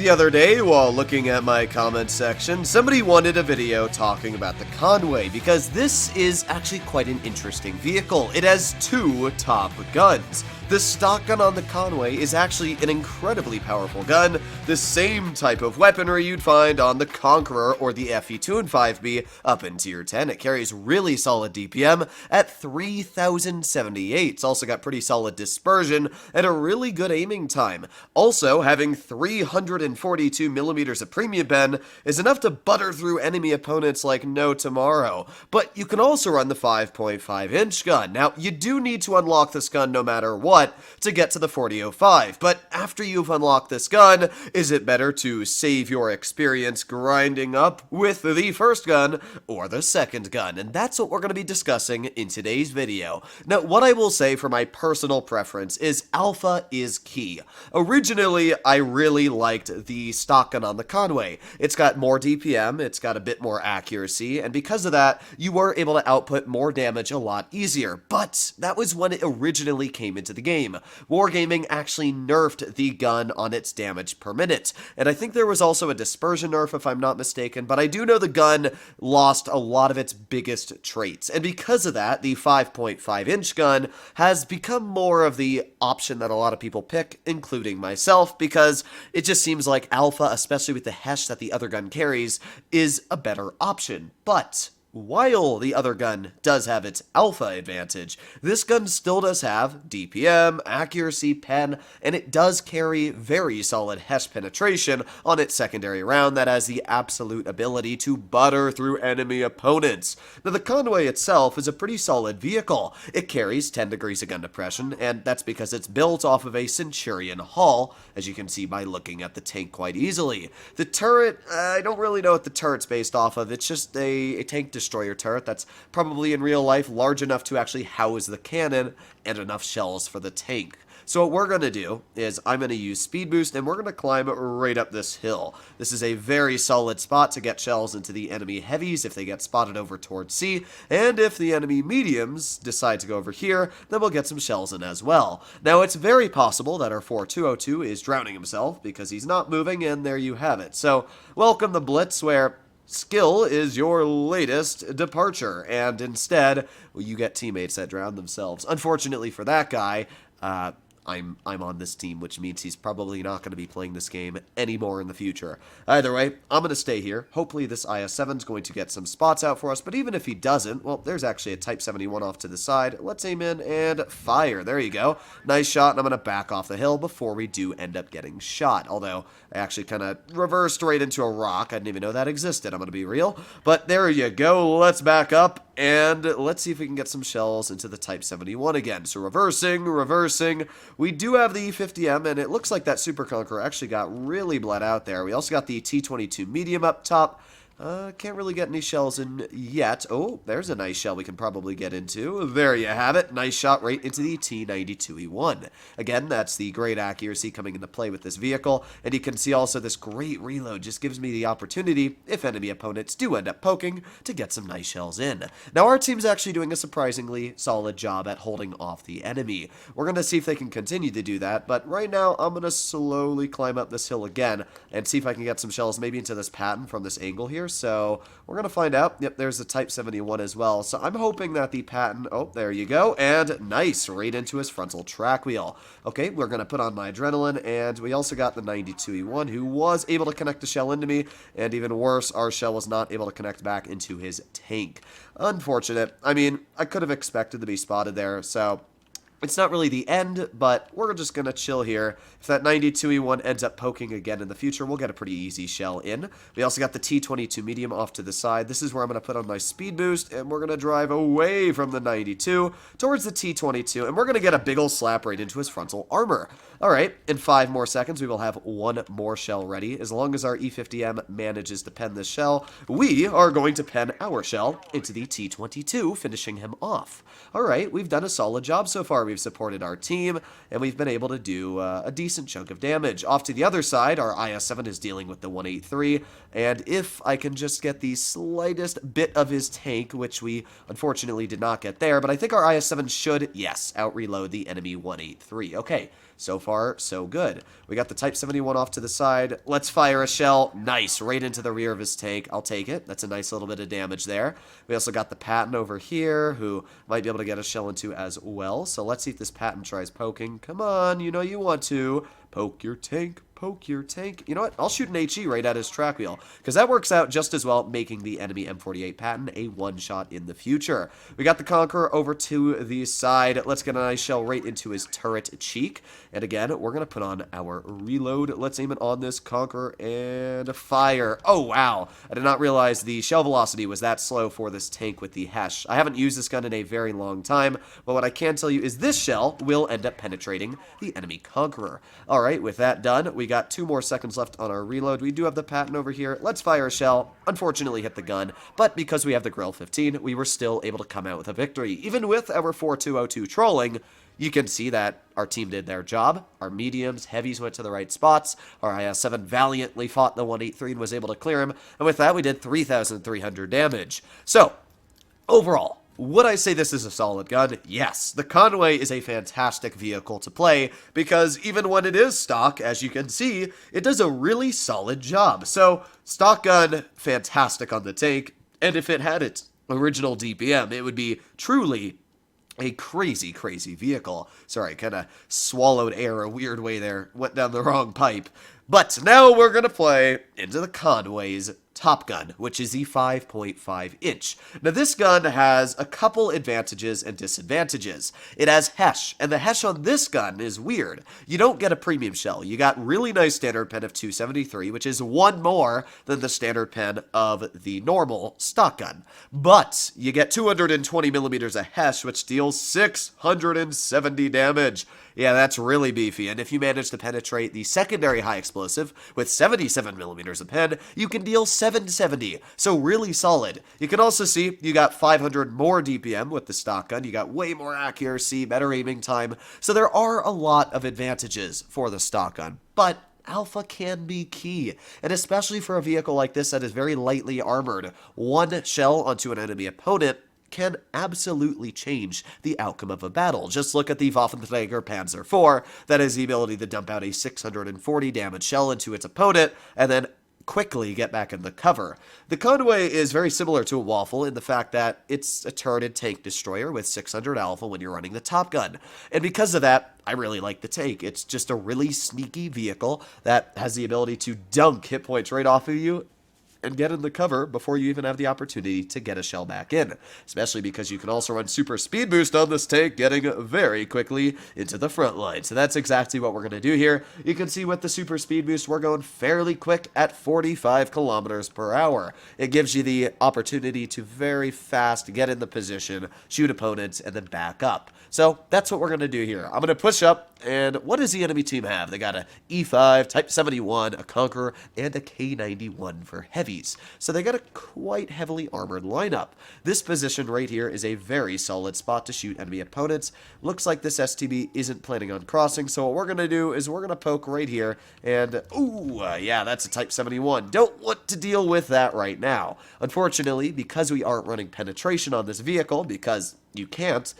The other day, while looking at my comment section, somebody wanted a video talking about the Conway, because this is actually quite an interesting vehicle. It has two top guns. The stock gun on the Conway is actually an incredibly powerful gun, the same type of weaponry you'd find on the Conqueror or the FE2 and 5B up in Tier 10. It carries really solid DPM at 3078. It's also got pretty solid dispersion and a really good aiming time. Also, having 342 millimeters of premium pen is enough to butter through enemy opponents like no tomorrow. But you can also run the 5.5-inch gun. Now, you do need to unlock this gun no matter what to get to the 4005, but after you've unlocked this gun, is it better to save your experience grinding up with the first gun or the second gun? And that's what we're going to be discussing in today's video. Now, what I will say for my personal preference is alpha is key. Originally, I really liked the stock gun on the Conway. It's got more DPM, it's got a bit more accuracy, and because of that, you were able to output more damage a lot easier. But that was when it originally came into the game. Wargaming actually nerfed the gun on its damage per minute, and I think there was also a dispersion nerf if I'm not mistaken, but I do know the gun lost a lot of its biggest traits, and because of that, the 5.5-inch gun has become more of the option that a lot of people pick, including myself, because it just seems like alpha, especially with the hesh that the other gun carries, is a better option. But while the other gun does have its alpha advantage, this gun still does have DPM, accuracy, pen, and it does carry very solid hesh penetration on its secondary round that has the absolute ability to butter through enemy opponents. Now, the Conway itself is a pretty solid vehicle. It carries 10 degrees of gun depression, and that's because it's built off of a Centurion hull, as you can see by looking at the tank quite easily. The turret, I don't really know what the turret's based off of. It's just a tank destroyer turret that's probably in real life large enough to actually house the cannon and enough shells for the tank. So what we're going to do is I'm going to use speed boost and we're going to climb right up this hill. This is a very solid spot to get shells into the enemy heavies if they get spotted over towards C, and if the enemy mediums decide to go over here, then we'll get some shells in as well. Now, it's very possible that our 4202 is drowning himself because he's not moving, and there you have it. So welcome the Blitz, where skill is your latest departure, and instead, you get teammates that drown themselves. Unfortunately for that guy, I'm on this team, which means he's probably not going to be playing this game anymore in the future. Either way, I'm going to stay here. Hopefully this IS-7 is going to get some spots out for us, but even if he doesn't, well, there's actually a Type 71 off to the side. Let's aim in and fire. There you go. Nice shot, and I'm going to back off the hill before we do end up getting shot, although I actually kind of reversed right into a rock. I didn't even know that existed, I'm going to be real. But there you go. Let's back up, and let's see if we can get some shells into the Type 71 again. So reversing. We do have the E50M, and it looks like that Super Conqueror actually got really bled out there. We also got the T22 medium up top. Can't really get any shells in yet. Oh, there's a nice shell we can probably get into. There you have it. Nice shot right into the T92E1. Again, that's the great accuracy coming into play with this vehicle. And you can see also this great reload just gives me the opportunity, if enemy opponents do end up poking, to get some nice shells in. Now, our team's actually doing a surprisingly solid job at holding off the enemy. We're going to see if they can continue to do that, but right now, I'm going to slowly climb up this hill again and see if I can get some shells maybe into this pattern from this angle here. So we're going to find out. Yep, there's the Type 71 as well. So I'm hoping that the pattern, oh, there you go, and nice, right into his frontal track wheel. Okay, we're going to put on my adrenaline, and we also got the 92E1, who was able to connect the shell into me, and even worse, our shell was not able to connect back into his tank. Unfortunate. I mean, I could have expected to be spotted there, so it's not really the end, but we're just going to chill here. If that 92E1 ends up poking again in the future, we'll get a pretty easy shell in. We also got the T22 medium off to the side. This is where I'm going to put on my speed boost, and we're going to drive away from the 92 towards the T22, and we're going to get a big ol' slap right into his frontal armor. Alright, in 5 more seconds, we will have 1 more shell ready. As long as our E50M manages to pen this shell, we are going to pen our shell into the T22, finishing him off. Alright, we've done a solid job so far. We've supported our team, and we've been able to do a decent chunk of damage. Off to the other side, our IS-7 is dealing with the 183, and if I can just get the slightest bit of his tank, which we unfortunately did not get there, but I think our IS-7 should, yes, out-reload the enemy 183. Okay, So far, so good. We got the Type 71 off to the side. Let's fire a shell. Nice, right into the rear of his tank. I'll take it. That's a nice little bit of damage there. We also got the Patton over here, who might be able to get a shell into as well. So let's see if this Patton tries poking. Come on, you know you want to. Poke your tank. Poke your tank. You know what? I'll shoot an HE right at his track wheel, because that works out just as well, making the enemy M48 Patton a one-shot in the future. We got the Conqueror over to the side. Let's get a nice shell right into his turret cheek. And again, we're going to put on our reload. Let's aim it on this Conqueror and fire. Oh, wow. I did not realize the shell velocity was that slow for this tank with the Hesh. I haven't used this gun in a very long time, but what I can tell you is this shell will end up penetrating the enemy Conqueror. All right, with that done, we got 2 more seconds left on our reload. We do have the Patton over here. Let's fire a shell. Unfortunately hit the gun, but because we have the Grill 15, we were still able to come out with a victory. Even with our 4-2-0-2 trolling, you can see that our team did their job. Our mediums, heavies went to the right spots. Our IS-7 valiantly fought the 183 and was able to clear him, and with that we did 3,300 damage. So, overall, would I say this is a solid gun? Yes. The Conway is a fantastic vehicle to play because even when it is stock, as you can see, it does a really solid job. So, stock gun, fantastic on the tank, and if it had its original DPM, it would be truly a crazy, crazy vehicle. Sorry, kind of swallowed air a weird way there, went down the wrong pipe. But now we're going to play into the Conway's Top Gun, which is the 5.5 inch. Now this gun has a couple advantages and disadvantages. It has Hesh, and the Hesh on this gun is weird. You don't get a premium shell. You got really nice standard pen of 273, which is 1 more than the standard pen of the normal stock gun. But you get 220 millimeters of Hesh, which deals 670 damage. Yeah, that's really beefy, and if you manage to penetrate the secondary high explosive with 77 millimeters of pen, you can deal 770, so really solid. You can also see you got 500 more DPM with the stock gun, you got way more accuracy, better aiming time, so there are a lot of advantages for the stock gun, but alpha can be key, and especially for a vehicle like this that is very lightly armored. 1 shell onto an enemy opponent can absolutely change the outcome of a battle. Just look at the Waffenträger Panzer IV that has the ability to dump out a 640 damage shell into its opponent and then quickly get back in the cover. The Conway is very similar to a Waffle in the fact that it's a turreted tank destroyer with 600 alpha when you're running the Top Gun. And because of that, I really like the tank. It's just a really sneaky vehicle that has the ability to dunk hit points right off of you and get in the cover before you even have the opportunity to get a shell back in. Especially because you can also run super speed boost on this tank, getting very quickly into the front line. So that's exactly what we're going to do here. You can see with the super speed boost, we're going fairly quick at 45 kilometers per hour. It gives you the opportunity to very fast get in the position, shoot opponents, and then back up. So that's what we're going to do here. I'm going to push up, and what does the enemy team have? They got a E5, Type 71, a Conqueror, and a K91 for heavies. So they got a quite heavily armored lineup. This position right here is a very solid spot to shoot enemy opponents. Looks like this STB isn't planning on crossing, so what we're going to do is we're going to poke right here, and yeah, that's a Type 71. Don't want to deal with that right now. Unfortunately, because we aren't running penetration on this vehicle, because you can't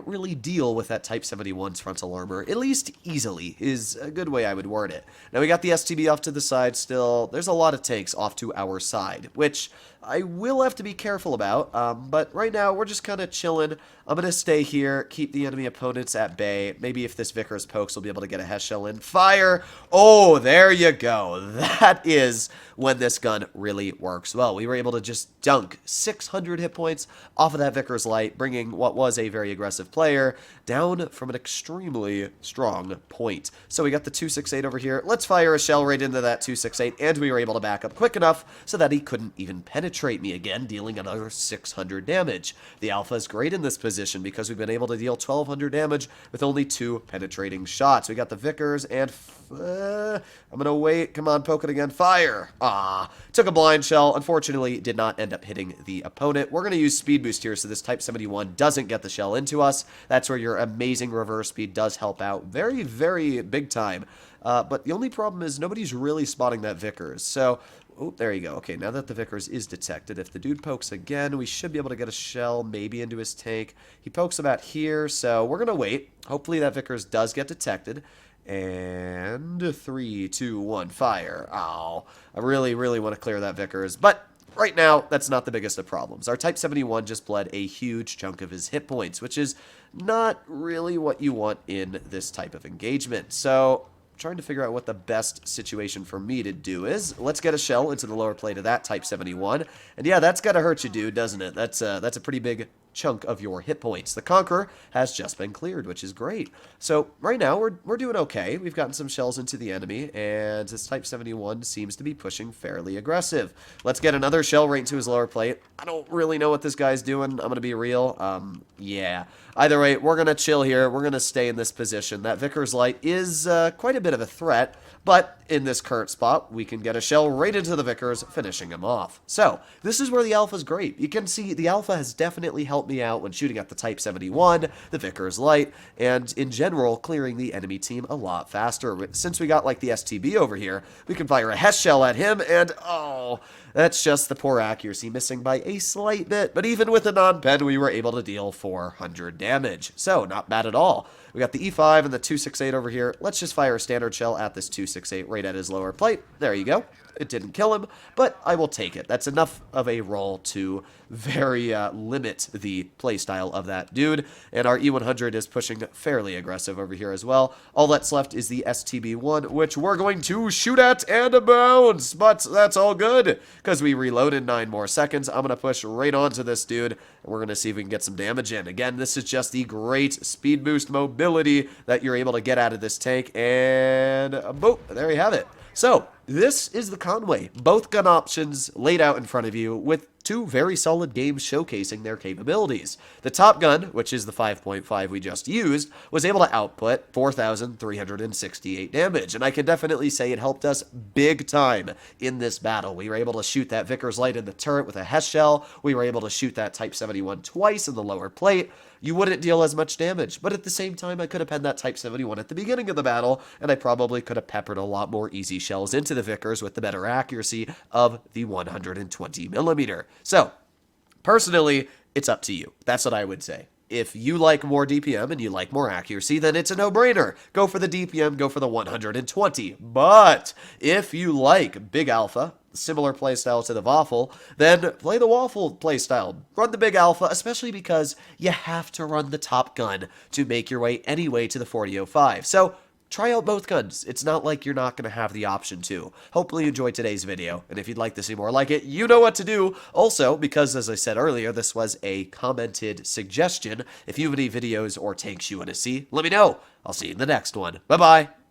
really deal with that Type 71's frontal armor, at least easily, is a good way I would word it. Now we got the STB off to the side still. There's a lot of tanks off to our side, which I will have to be careful about, but right now we're just kind of chilling. I'm going to stay here, keep the enemy opponents at bay. Maybe if this Vickers pokes, we'll be able to get a Hesh shell in. Fire! Oh, there you go. That is when this gun really works well. We were able to just dunk 600 hit points off of that Vickers light, bringing what was a very aggressive player down from an extremely strong point. So we got the 268 over here. Let's fire a shell right into that 268, and we were able to back up quick enough so that he couldn't even penetrate me again, dealing another 600 damage. The alpha is great in this position because we've been able to deal 1200 damage with only 2 penetrating shots. We got the Vickers, and I'm gonna wait. Come on, poke it again. Fire! Took a blind shell. Unfortunately, did not end up hitting the opponent. We're gonna use speed boost here so this Type 71 doesn't get the shell into us. That's where your amazing reverse speed does help out very, very big time. But the only problem is nobody's really spotting that Vickers. So Oh, there you go. Okay, now that the Vickers is detected, if the dude pokes again, we should be able to get a shell maybe into his tank. He pokes about here, so we're going to wait. Hopefully that Vickers does get detected. And 3, 2, 1, fire. Oh, I really, really want to clear that Vickers, but right now, that's not the biggest of problems. Our Type 71 just bled a huge chunk of his hit points, which is not really what you want in this type of engagement. So, trying to figure out what the best situation for me to do is. Let's get a shell into the lower plate of that Type 71. And yeah, that's gotta hurt you, dude, doesn't it? That's a pretty big chunk of your hit points. The Conqueror has just been cleared, which is great. So right now we're doing okay. We've gotten some shells into the enemy, and this Type 71 seems to be pushing fairly aggressive. Let's get another shell right into his lower plate. I don't really know what this guy's doing. I'm gonna be real. Yeah. Either way, we're gonna chill here. We're gonna stay in this position. That Vickers Light is quite a bit of a threat, but in this current spot, we can get a shell right into the Vickers, finishing him off. So, this is where the Alpha's great. You can see the Alpha has definitely helped me out when shooting at the Type 71, the Vickers Light, and in general, clearing the enemy team a lot faster. Since we got like the STB over here, we can fire a Hess shell at him, and oh, that's just the poor accuracy missing by a slight bit. But even with a non-pen, we were able to deal 400 damage. So, not bad at all. We got the E5 and the 268 over here. Let's just fire a standard shell at this 268 right at his lower plate. There you go. It didn't kill him, but I will take it. That's enough of a roll to very limit the playstyle of that dude. And our E100 is pushing fairly aggressive over here as well. All that's left is the STB1, which we're going to shoot at and bounce. But that's all good, because we reload in 9 more seconds. I'm going to push right onto this dude, and we're going to see if we can get some damage in. Again, this is just the great speed boost mobility that you're able to get out of this tank. And boom, there you have it. So, this is the Conway. Both gun options laid out in front of you with 2 very solid games showcasing their capabilities. The top gun, which is the 5.5 we just used, was able to output 4,368 damage, and I can definitely say it helped us big time in this battle. We were able to shoot that Vickers Light in the turret with a Hess shell. We were able to shoot that Type 71 twice in the lower plate. You wouldn't deal as much damage, but at the same time, I could have penned that Type 71 at the beginning of the battle, and I probably could have peppered a lot more easy shells into the Vickers with the better accuracy of the 120mm. So, personally, it's up to you. That's what I would say. If you like more DPM and you like more accuracy, then it's a no-brainer. Go for the DPM, go for the 120. But if you like Big Alpha, similar playstyle to the Waffle, then play the Waffle playstyle. Run the Big Alpha, especially because you have to run the top gun to make your way anyway to the 4005. So, try out both guns. It's not like you're not going to have the option to. Hopefully you enjoyed today's video, and if you'd like to see more like it, you know what to do. Also, because as I said earlier, this was a commented suggestion, if you have any videos or tanks you want to see, let me know. I'll see you in the next one. Bye-bye.